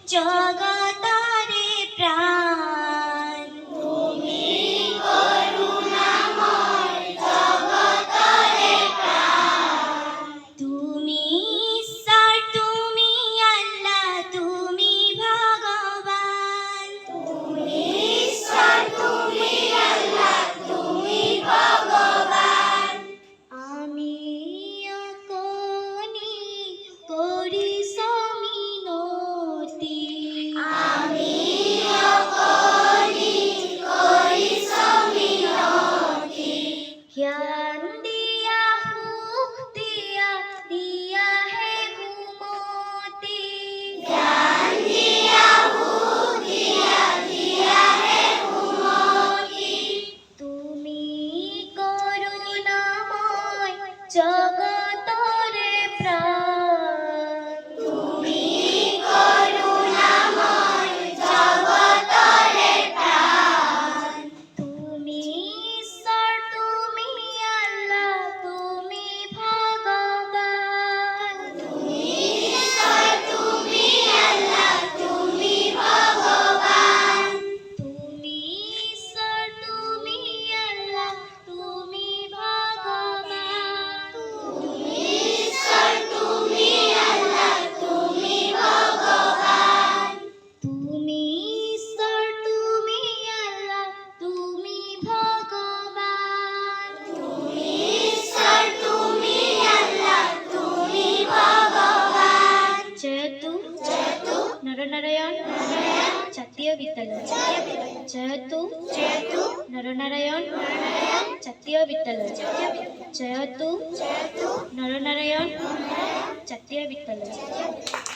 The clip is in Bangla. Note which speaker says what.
Speaker 1: জগতরে প্রাণ। তুমি করুণাময় জগতরে প্রাণ। তুমি ঈশ্বর, তুমি আল্লাহ, তুমি ভগবান। তুমি ঈশ্বর, তুমি আল্লাহ, তুমি ভগবান। আমি অকনি করি সমিনতি। আমি অকনি করি সমিনতি। জ্ঞান দিয়া হুক দিয়া দিয়া হে ঘুমতি। জ্ঞান দিয়া হুক দিয়া দিয়া হে ঘুমতি। তুমি করুণাময় জগতরে প্রাণ। তুমি করুণাময় জগতরে প্রাণ। তুমি ঈশ্বর, তুমি আল্লাহ, তুমি ভগবান। তুমি ঈশ্বর, তুমি আল্লাহ, তুমি ভগবান। তুমি ঈশ্বর, তুমি আল্লাহ, তুমি ভগবান। তুমি ঈশ্বর, তুমি আল্লাহ, তুমি ভগবান। তুমি ঈশ্বর, তুমি আল্লাহ, তুমি ভগবান। তুমি ঈশ্বর, তুমি আল্লাহ, তুমি ভগবান। জয়তু নরনারায়ণ জাতীয় বিদ্যালয়। জয়তু নরনারায়ণ জাতীয় বিদ্যালয়। জয়তু নরনারায়ণ জাতীয় বিদ্যালয়।